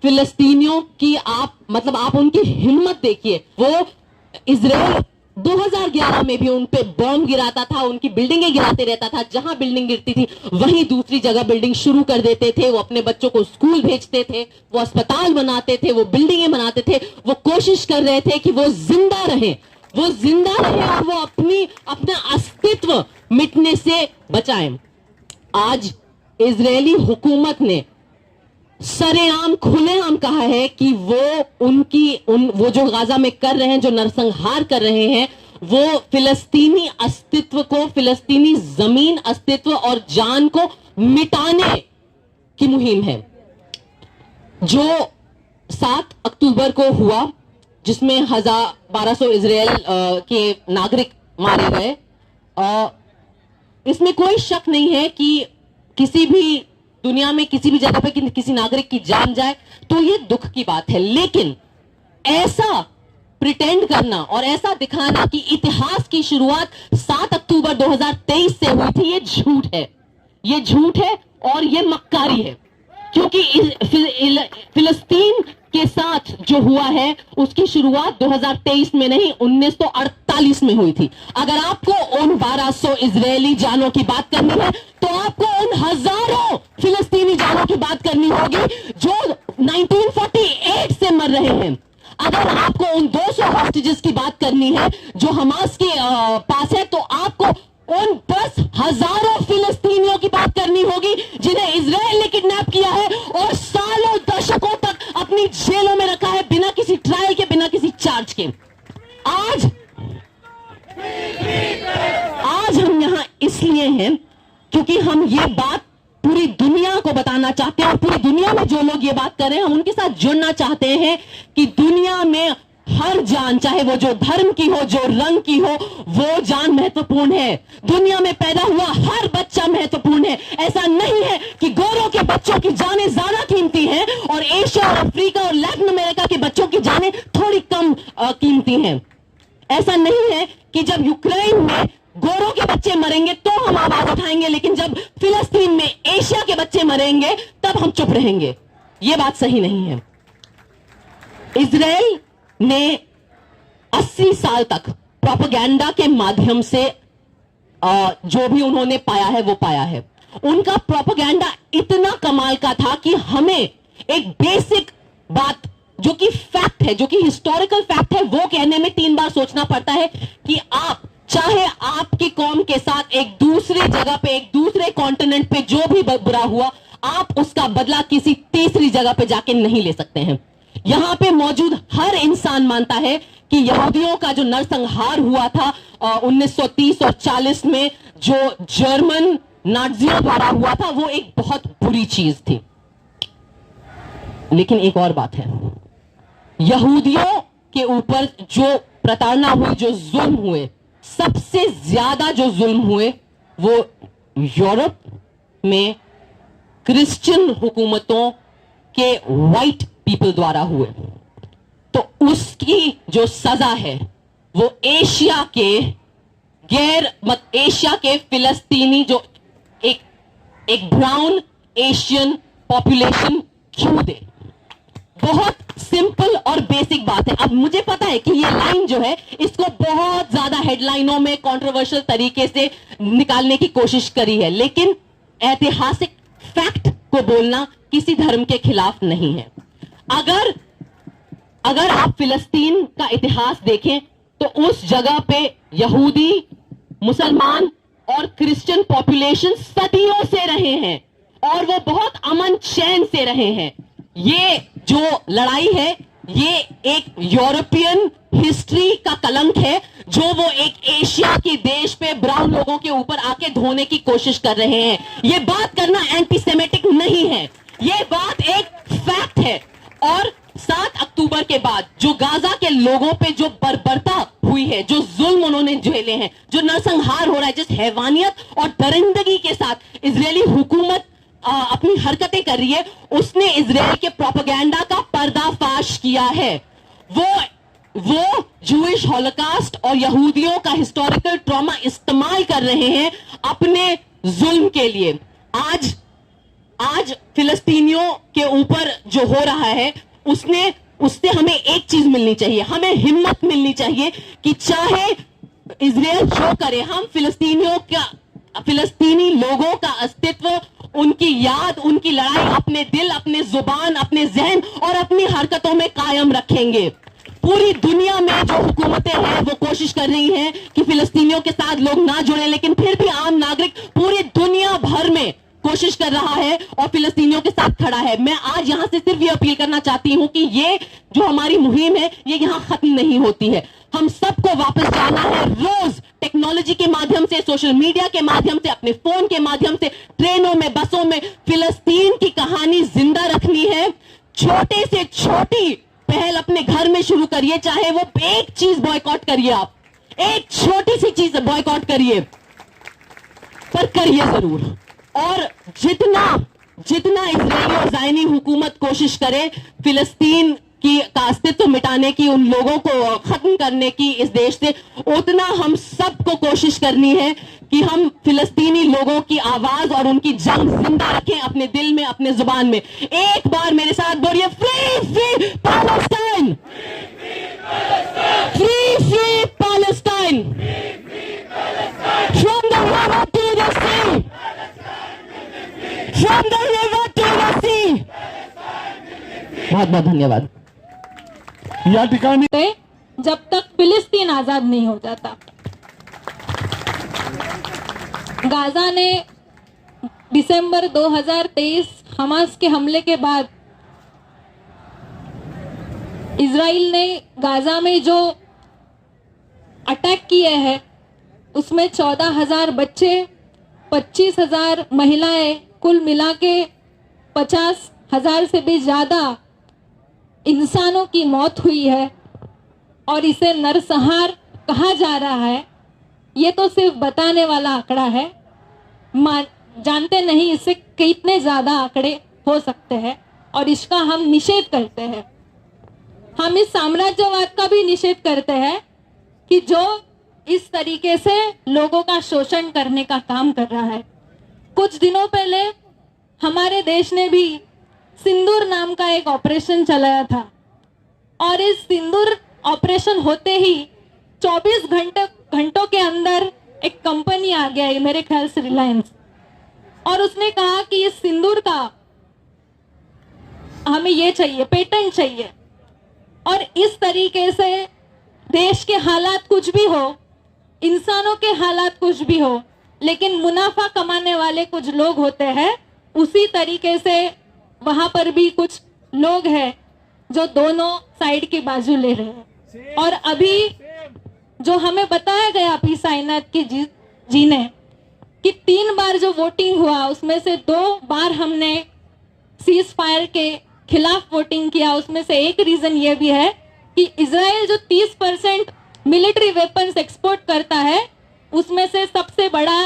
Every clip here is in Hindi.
फिलिस्तीनियों की आप उनकी हिम्मत देखिए। वो इजराइल 2011 में भी उन पे बॉम्ब गिराता था, उनकी बिल्डिंगें गिराते रहता था, जहां बिल्डिंग गिरती थी वहीं दूसरी जगह बिल्डिंग शुरू कर देते थे। वो अपने बच्चों को स्कूल भेजते थे, वो अस्पताल बनाते थे, वो बिल्डिंगें बनाते थे। वो कोशिश कर रहे थे कि वो जिंदा रहें और वो अपना अस्तित्व मिटने से बचाएं। आज इजरायली हुकूमत ने सरेआम खुलेआम कहा है कि वो जो गाजा में कर रहे हैं, जो नरसंहार कर रहे हैं, वो फिलिस्तीनी अस्तित्व को, फिलिस्तीनी जमीन अस्तित्व और जान को मिटाने की मुहिम है। जो 7 अक्टूबर को हुआ, जिसमें 1200 इजराइल के नागरिक मारे गए, इसमें कोई शक नहीं है कि किसी भी दुनिया में किसी भी जगह पे किसी नागरिक की जान जाए तो ये दुख की बात है। लेकिन ऐसा प्रिटेंड करना और ऐसा दिखाना कि इतिहास की शुरुआत 7 अक्टूबर 2023 से हुई थी, ये झूठ है और ये मक्कारी है। क्योंकि फिलिस्तीन के साथ जो हुआ है उसकी शुरुआत 2023 में नहीं, 1948 में हुई थी। अगर आपको उन 1200 इजरायली जानों की बात करनी है तो आपको उन हजारों फिलिस्तीनी जानों की बात करनी होगी जो 1948 से मर रहे हैं। अगर आपको उन 200 हॉस्टेजेस की बात करनी है जो हमास के पास है, तो आपको उन 10,000 फिलिस्तीनियों की बात करनी होगी जिन्हें इजराइल ने किडनैप किया है और सालों दशकों तक अपनी जेलों में रखा है, बिना किसी ट्रायल के, बिना किसी चार्ज के। आज हम यहां इसलिए हैं क्योंकि हम ये बात पूरी दुनिया को बताना चाहते हैं, और पूरी दुनिया में जो लोग ये बात कर रहे हैं हम उनके साथ जुड़ना चाहते हैं कि दुनिया में हर जान, चाहे वो जो धर्म की हो, जो रंग की हो, वो जान महत्वपूर्ण है। दुनिया में पैदा हुआ हर बच्चा महत्वपूर्ण है। ऐसा नहीं है कि गोरों के बच्चों की जानें ज्यादा कीमती हैं और एशिया और अफ्रीका और लैटिन अमेरिका के बच्चों की जानें थोड़ी कम कीमती हैं। ऐसा नहीं है कि जब यूक्रेन में गोरों के बच्चे मरेंगे तो हम आवाज उठाएंगे, लेकिन जब फिलिस्तीन में एशिया के बच्चे मरेंगे तब हम चुप रहेंगे। यह बात सही नहीं है। इजराइल ने 80 साल तक प्रोपेगेंडा के माध्यम से जो भी उन्होंने पाया है वो पाया है। उनका प्रोपेगेंडा इतना कमाल का था कि हमें एक बेसिक बात जो कि फैक्ट है, जो कि हिस्टोरिकल फैक्ट है, वो कहने में 3 बार सोचना पड़ता है कि आप चाहे आपकी कौम के साथ एक दूसरे जगह पे, एक दूसरे कॉन्टिनेंट पे जो भी बुरा हुआ, आप उसका बदला किसी तीसरी जगह पे जाके नहीं ले सकते हैं। यहां पे मौजूद हर इंसान मानता है कि यहूदियों का जो नरसंहार हुआ था 1930 और 40 में, जो जर्मन नाज़ियों द्वारा हुआ था, वो एक बहुत बुरी चीज थी। लेकिन एक और बात है, यहूदियों के ऊपर जो प्रताड़ना हुई, जो जुल्म हुए, सबसे ज्यादा जो जुल्म हुए वो यूरोप में क्रिश्चियन हुकूमतों के व्हाइट पीपल द्वारा हुए। तो उसकी जो सजा है वो एशिया के फिलिस्तीनी जो एक ब्राउन एशियन पॉपुलेशन क्यों दे। बहुत सिंपल और बेसिक बात है। अब मुझे पता है कि ये लाइन जो है इसको बहुत ज्यादा हेडलाइनों में कंट्रोवर्शियल तरीके से निकालने की कोशिश करी है, लेकिन ऐतिहासिक फैक्ट को बोलना किसी धर्म के खिलाफ नहीं है। अगर आप फिलिस्तीन का इतिहास देखें तो उस जगह पे यहूदी, मुसलमान और क्रिश्चियन पॉपुलेशन सदियों से रहे हैं और वो बहुत अमन चैन से रहे हैं। ये जो लड़ाई है ये एक यूरोपियन हिस्ट्री का कलंक है जो वो एक एशिया के देश पे ब्राउन लोगों के ऊपर आके धोने की कोशिश कर रहे हैं। ये बात करना एंटीसेमेटिक नहीं है, ये बात एक फैक्ट है। और 7 अक्टूबर के बाद जो गाजा के लोगों पे जो बर्बरता हुई है, जो जुल्म उन्होंने झेले हैं, जो नरसंहार हो रहा है, जिस हैवानियत और दरिंदगी के साथ इजरायली हुकूमत अपनी हरकतें कर रही है, उसने इजराइल के प्रोपेगेंडा का पर्दाफाश किया है। वो जूइश हॉलोकास्ट और यहूदियों का हिस्टोरिकल ट्रॉमा इस्तेमाल कर रहे हैं अपने जुल्म के लिए। आज फिलिस्तीनियों के ऊपर जो हो रहा है उससे हमें एक चीज मिलनी चाहिए, हमें हिम्मत मिलनी चाहिए कि चाहे इजराइल जो करे, हम फिलिस्तीनी लोगों का अस्तित्व, उनकी याद, उनकी लड़ाई अपने दिल, अपने जुबान, अपने जहन और अपनी हरकतों में कायम रखेंगे। पूरी दुनिया में जो हुकूमतें हैं वो कोशिश कर रही हैं कि फिलिस्तीनियों के साथ लोग ना जुड़े, लेकिन फिर भी आम नागरिक पूरी दुनिया भर में कोशिश कर रहा है और फिलिस्तीनियों के साथ खड़ा है। मैं आज यहां से सिर्फ ये अपील करना चाहती हूं कि ये जो हमारी मुहिम है ये यहां खत्म नहीं होती है। हम सबको वापस जाना है, रोज टेक्नोलॉजी के माध्यम से, सोशल मीडिया के माध्यम से, अपने फोन के माध्यम से, ट्रेनों में, बसों में फिलिस्तीन की कहानी जिंदा रखनी है। छोटे से छोटी पहल अपने घर में शुरू करिए, चाहे वो एक चीज बॉयकॉट करिए, आप एक छोटी सी चीज बॉयकॉट करिए, पर करिए जरूर। और जितना इजरायली और ज़ायनी हुकूमत कोशिश करे फिलिस्तीन का अस्तित्व मिटाने की, उन लोगों को खत्म करने की इस देश से, उतना हम सबको कोशिश करनी है कि हम फिलिस्तीनी लोगों की आवाज और उनकी जंग जिंदा रखें अपने दिल में, अपने जुबान में। एक बार मेरे साथ बोलिए, free free Palestine, free free Palestine, from the river to the sea, from the river to the sea. बहुत बहुत धन्यवाद। या ठिकाणी जब तक फिलिस्तीन आजाद नहीं हो जाता। गाजा ने दिसंबर 2023 हमास के हमले के बाद इजराइल ने गाजा में जो अटैक किए हैं उसमें 14,000 बच्चे, 25,000 महिलाएं, कुल मिला के 50,000 से भी ज़्यादा इंसानों की मौत हुई है और इसे नरसंहार कहा जा रहा है। ये तो सिर्फ बताने वाला आंकड़ा है, जानते नहीं इससे कितने ज़्यादा आंकड़े हो सकते हैं और इसका हम निषेध करते हैं। हम इस साम्राज्यवाद का भी निषेध करते हैं कि जो इस तरीके से लोगों का शोषण करने का काम कर रहा है। कुछ दिनों पहले हमारे देश ने भी सिंदूर नाम का एक ऑपरेशन चलाया था और इस सिंदूर ऑपरेशन होते ही 24 घंटों के अंदर एक कंपनी आ गया, मेरे ख्याल से रिलायंस, और उसने कहा कि इस सिंदूर का हमें ये चाहिए, पेटेंट चाहिए। और इस तरीके से देश के हालात कुछ भी हो, इंसानों के हालात कुछ भी हो, लेकिन मुनाफा कमाने वाले कुछ लोग होते हैं। उसी तरीके से वहां पर भी कुछ लोग हैं जो दोनों साइड की बाजू ले रहे हैं। और अभी जो हमें बताया गया पी साईनाथ की जी ने कि 3 बार जो वोटिंग हुआ उसमें से 2 बार हमने सीज फायर के खिलाफ वोटिंग किया। उसमें से एक रीजन ये भी है कि इजराइल जो 30% मिलिट्री वेपन्स एक्सपोर्ट करता है उसमें से सबसे बड़ा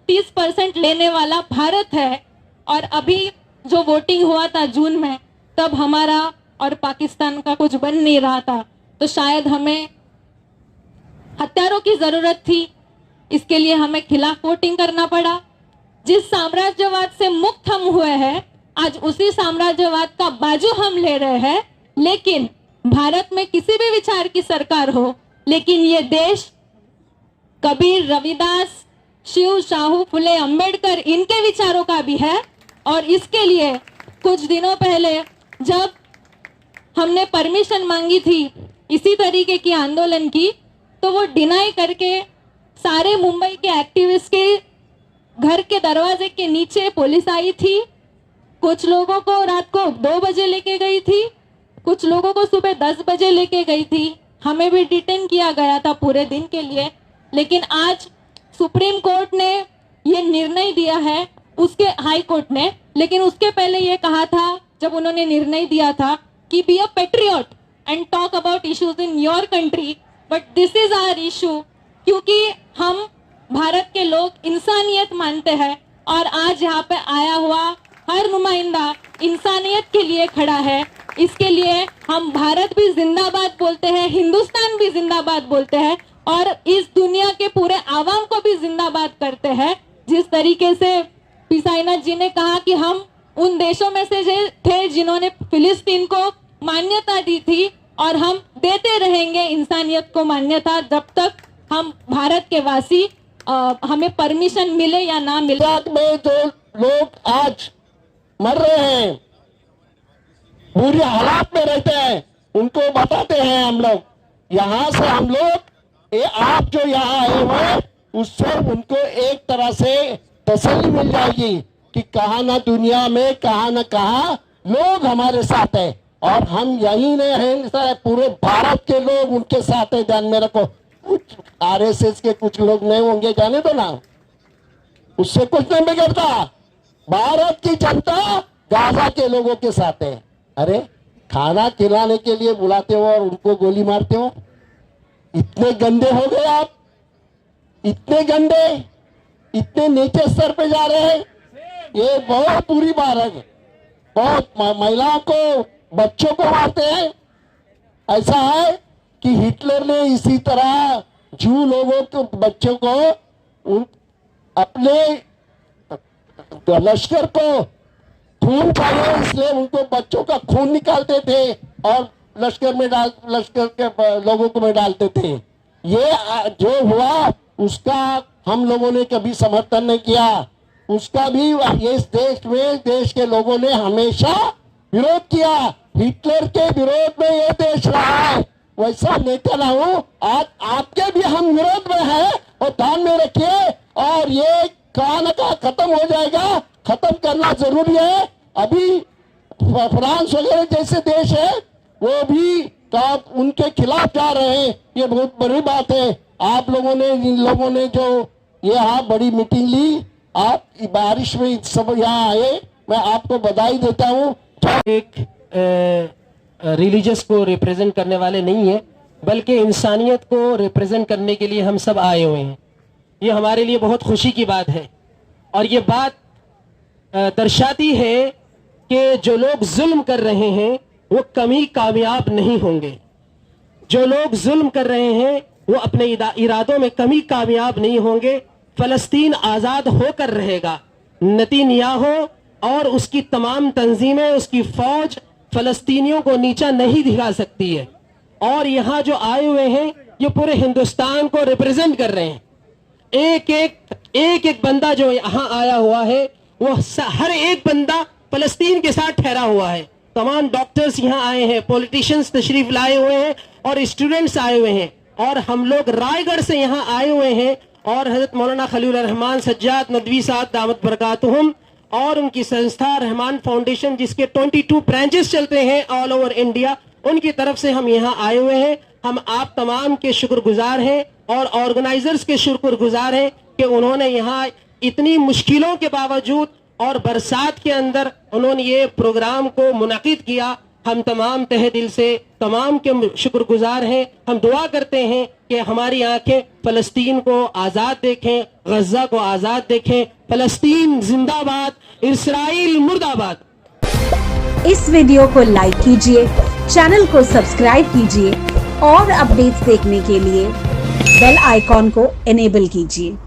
30% लेने वाला भारत है। और अभी जो वोटिंग हुआ था जून में, तब हमारा और पाकिस्तान का कुछ बन नहीं रहा था, तो शायद हमें हथियारों की जरूरत थी, इसके लिए हमें खिलाफ वोटिंग करना पड़ा। जिस साम्राज्यवाद से मुक्त हम हुए हैं, आज उसी साम्राज्यवाद का बाजू हम ले रहे हैं। लेकिन भारत में किसी भी विचार की सरकार हो, लेकिन ये देश कबीर, रविदास, शिव, शाहू फुले, अंबेडकर, इनके विचारों का भी है। और इसके लिए कुछ दिनों पहले जब हमने परमिशन मांगी थी इसी तरीके की आंदोलन की, तो वो डिनाई करके सारे मुंबई के एक्टिविस्ट के घर के दरवाजे के नीचे पुलिस आई थी। कुछ लोगों को रात को 2 बजे लेके गई थी, कुछ लोगों को सुबह 10 बजे लेके गई थी। हमें भी डिटेन किया गया था पूरे दिन के लिए। लेकिन आज सुप्रीम कोर्ट ने ये निर्णय दिया है, उसके हाई कोर्ट ने, लेकिन उसके पहले ये कहा था जब उन्होंने निर्णय दिया था कि be a patriot and talk about issues in your country, but this is our issue. क्योंकि हम भारत के लोग इंसानियत मानते हैं और आज यहाँ पे आया हुआ हर नुमाइंदा इंसानियत के लिए खड़ा है। इसके लिए हम भारत भी जिंदाबाद बोलते हैं, हिंदुस्तान भी जिंदाबाद बोलते हैं और इस दुनिया के पूरे आवाम को भी जिंदाबाद करते हैं। जिस तरीके से पी साईनाथ जी ने कहा कि हम उन देशों में से थे जिन्होंने फिलिस्तीन को मान्यता दी थी, और हम देते रहेंगे इंसानियत को मान्यता जब तक हम भारत के वासी हमें परमिशन मिले या ना मिले। इराक में जो लोग आज मर रहे हैं, बुरी हालात में रहते हैं, उनको बताते हैं हम लोग। यहाँ से हम लोग आप जो यहाँ आए हुए उससे उनको एक तरह से तसल्ली मिल जाएगी कि कहाँ ना दुनिया में कहाँ ना कहाँ लोग हमारे साथ है, और हम यही नहीं हैं, पूरे भारत के लोग उनके साथ है। ध्यान में रखो, कुछ आरएसएस के कुछ लोग नहीं होंगे, जाने दो ना, उससे कुछ नहीं बिगड़ता। भारत की जनता गाजा के लोगों के साथ है। अरे खाना खिलाने के लिए बुलाते हो और उनको गोली मारते हो, इतने गंदे हो गए आप, इतने गंदे, इतने नीचे स्तर पे जा रहे हैं। ये बहुत बुरी बात है। बहुत महिलाओं को, बच्चों को मारते हैं। ऐसा है कि हिटलर ने इसी तरह जू लोगों को, बच्चों को, अपने लश्कर को खून चाहिए इसलिए उनको बच्चों का खून निकालते थे और लश्कर के लोगों को में डालते थे। ये जो हुआ उसका हम लोगों ने कभी समर्थन नहीं किया, उसका भी इस देश में देश के लोगों ने हमेशा विरोध किया। हिटलर के विरोध में ये देश रहा है, वैसा नेता ना हो। आज आपके भी हम विरोध में हैं, और ध्यान में रखिए। और ये कहाँ न कहाँ खत्म हो जाएगा, खत्म करना जरूरी है। अभी फ्रांस वगैरह जैसे देश है वो भी उनके खिलाफ जा रहे हैं, ये बहुत बड़ी बात है। आप लोगों ने, इन लोगों ने जो यहाँ बड़ी मीटिंग ली, आप बारिश में सब यहाँ आए, मैं आपको बधाई देता हूँ। एक रिलीजियस को रिप्रेजेंट करने वाले नहीं है, बल्कि इंसानियत को रिप्रेजेंट करने के लिए हम सब आए हुए हैं। ये हमारे लिए बहुत खुशी की बात है, और ये बात दर्शाती है कि जो लोग जुल्म कर रहे हैं वो कभी कामयाब नहीं होंगे। जो लोग जुल्म कर रहे हैं वो अपने इरादों में कभी कामयाब नहीं होंगे। फलस्तीन आज़ाद होकर रहेगा। नेतन्याहू और उसकी तमाम तंजीमें, उसकी फौज फलस्तीनियों को नीचा नहीं दिखा सकती है। और यहाँ जो आए हुए हैं ये पूरे हिंदुस्तान को रिप्रेजेंट कर रहे हैं। एक एक बंदा जो यहाँ आया हुआ है वो हर एक बंदा फलस्तीन के साथ ठहरा हुआ है। तमाम डॉक्टर्स यहाँ आए हैं, पॉलिटिशियंस तशरीफ लाए हुए हैं, और स्टूडेंट्स आए हुए हैं। और हम लोग रायगढ़ से यहाँ आए हुए हैं, और हजरत मौलाना खलील रहमान सज्जाद नदवी साहब दामत बरकातुहुम और उनकी संस्था रहमान फाउंडेशन, जिसके 22 ब्रांचेस चलते हैं ऑल ओवर इंडिया, उनकी तरफ से हम यहाँ आए हुए हैं। हम आप तमाम के शुक्रगुजार हैं और ऑर्गेनाइजर्स के शुक्रगुजार हैं कि उन्होंने यहाँ इतनी मुश्किलों के बावजूद और बरसात के अंदर उन्होंने ये प्रोग्राम को मुनाकिद किया। हम तमाम तहे दिल से तमाम के शुक्रगुजार हैं। हम दुआ करते हैं कि हमारी आंखें फलस्तीन को आज़ाद देखें, गज़ा को आज़ाद देखें। फलस्तीन जिंदाबाद, इस्राइल मुर्दाबाद। इस वीडियो को लाइक कीजिए, चैनल को सब्सक्राइब कीजिए और अपडेट्स देखने के लिए बेल आइकॉन को इनेबल कीजिए।